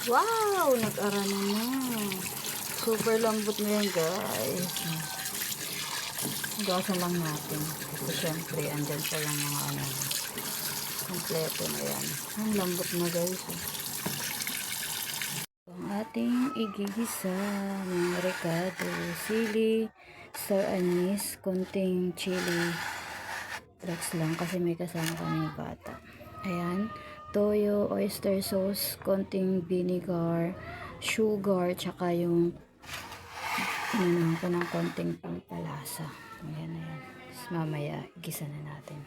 Wow! Nag-arana na. Super lambot na yan, guys. Gawasan lang natin. Kasi syempre, andyan pa yung mga ano. Kompleto na yan. Ang lambot na, guys. Ang ating igigisa ng ricado, sili, star anise, konting chili. Relax lang kasi may kasama kami yung bata. Ayan. Toyo, oyster sauce, konting vinegar, sugar, tsaka yung inanuhan ko ng konting pampalasa. Ayan na yan. Tapos mamaya, gisa na natin.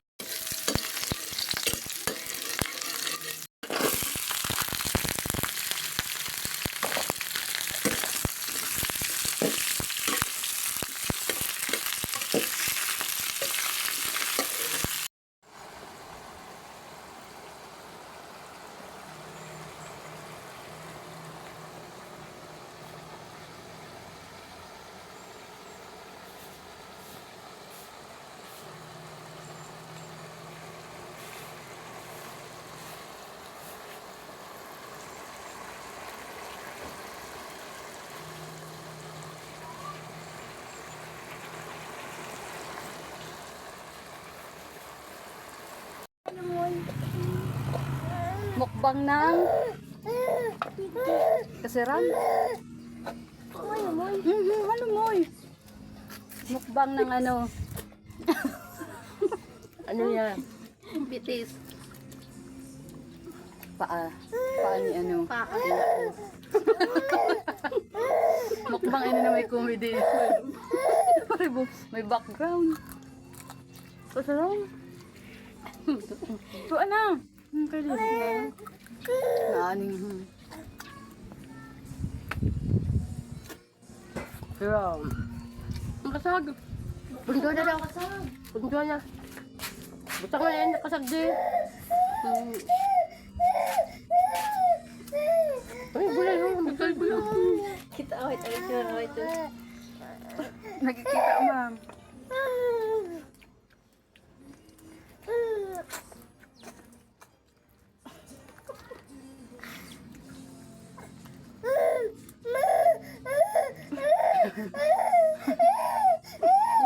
Mukbang ng kasiran. Ano moy? Mukbang ng ano? Ano yan? Bitis. Paa ni ano? Mukbang ano na may comedy. May background. Pasarong. So ano? Kaya naaning. Pero, ang kasag. Pundo na daw. Pundo na. Butang na yan, nakasag din. Ay, bulay ho. Bulay. Kita awit ito. Nakikita ma'am.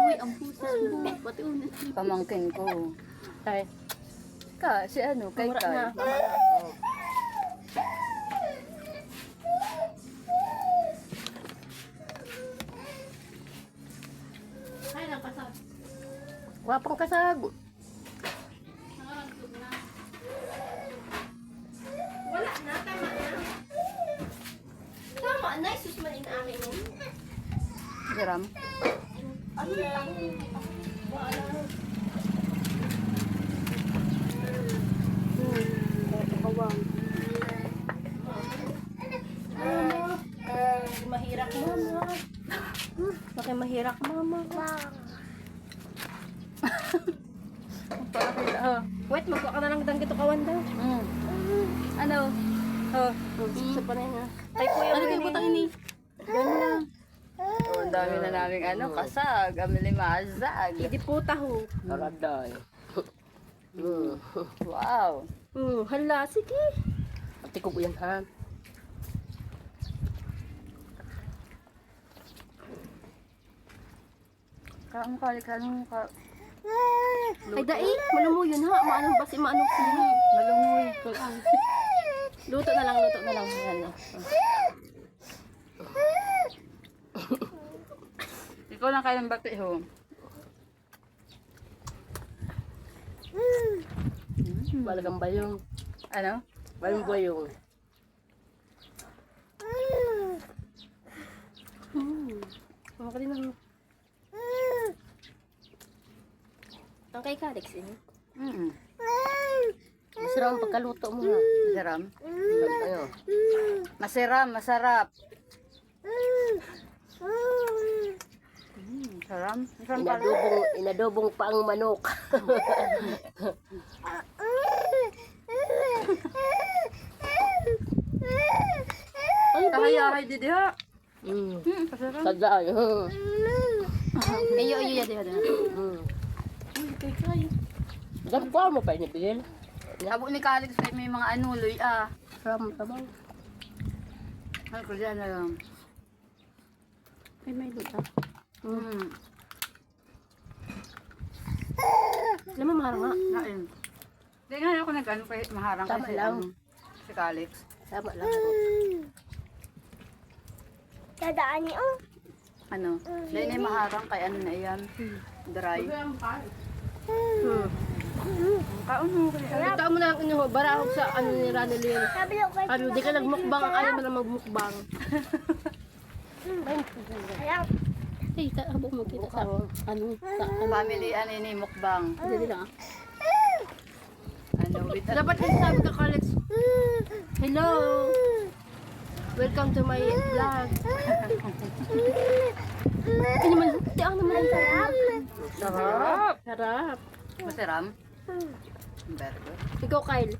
Uy, ang pusa mo. Pati ulit. Pamangkin ko. Ay, Si ano, kay mura Kai. na. Ay, nakasag. Wapang kasag. Wala na, tama na. Tama na, isus man in akin mo. Garam. Ano lang? Wala. Bawang. Mahirap mama. Bakit mahirap mama? Wait, magkuha ka na lang dang gito kawan daw. Ano? Oh. Sa panay na. Ay, kuya, Ano kayo butang ini? Yan lang. Oh, ang dami na naming ano, kasag, amilimazag. Hindi puta ho. Araday. Wow. Hala, sige. Ati ko yan ha. Kaang kalikan ka. Ay, dai. Malumo yun ha. Maanong basi, maanong sili. Malungoy. Luto na lang, luto na lang. Yan. Ikaw lang kayo ng bati ho. Balagang bayong. Ano? Bayong bayong. Mama ka din ang... Ang kay Kalix eh. Masarap ang pagkaluto mo ha. Masarap. Ano? Masarap, masarap. Sarap. Masarap pala. Inadobong pa ang manok. Kahayahay didi ha. Masarap. Sadaan. Ayo, ayo, yada, yada. Dapat ko mo pa inibigil. Sabo ni Calix may mga anuloy ah. Ram tabang. Ay, ko dyan na lang. Ay, may luta. Mm. Alam mo, maharang nga. Nain. Hindi nga ako nag-ano kay maharang Tama kasi lang. si Calix. Tama lang. Dadaan niyo. Ano? Dahil na maharang kay ano na iyan. Dry. Kaon mo kaya. Ikaw mo na ang inuho, barahog sa ano ni Ranelin. Ano, di ka nagmukbang, ayaw mo na magmukbang. Ay, habang mo kita sa ano, sa Family ano ni mukbang. Dali lang. Ano with the Dapat kasi sabi ka, Alex, hello, welcome to my vlog. Ay, naman, di ako naman ang sarap. sarap. Sarap. Masarap. Very good. Ikaw, Kyle.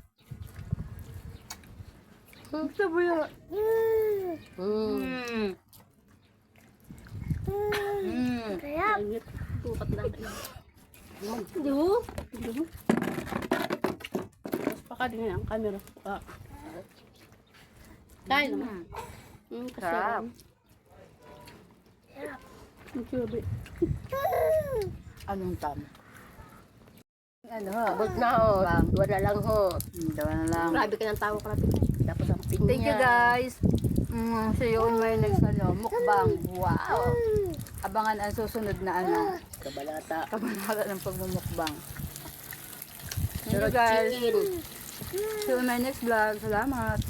Gusto mo yun? Ayit. Tukat na. Hindi mo? Baka din ang camera. Kyle naman. Sarap. Ang sabi. Anong tam? Ano ho? Abot na ho. Wala lang ho. Dawa na lang. Grabe ka ng tao, grabe. Tapos ang pinya. Thank you guys. See you on my next ano, mukbang. Wow. Abangan ang susunod na ano, Kabalata. kabanata ng pagmumukbang. Thank Pero you guys. chicken. See you on my next vlog. Salamat.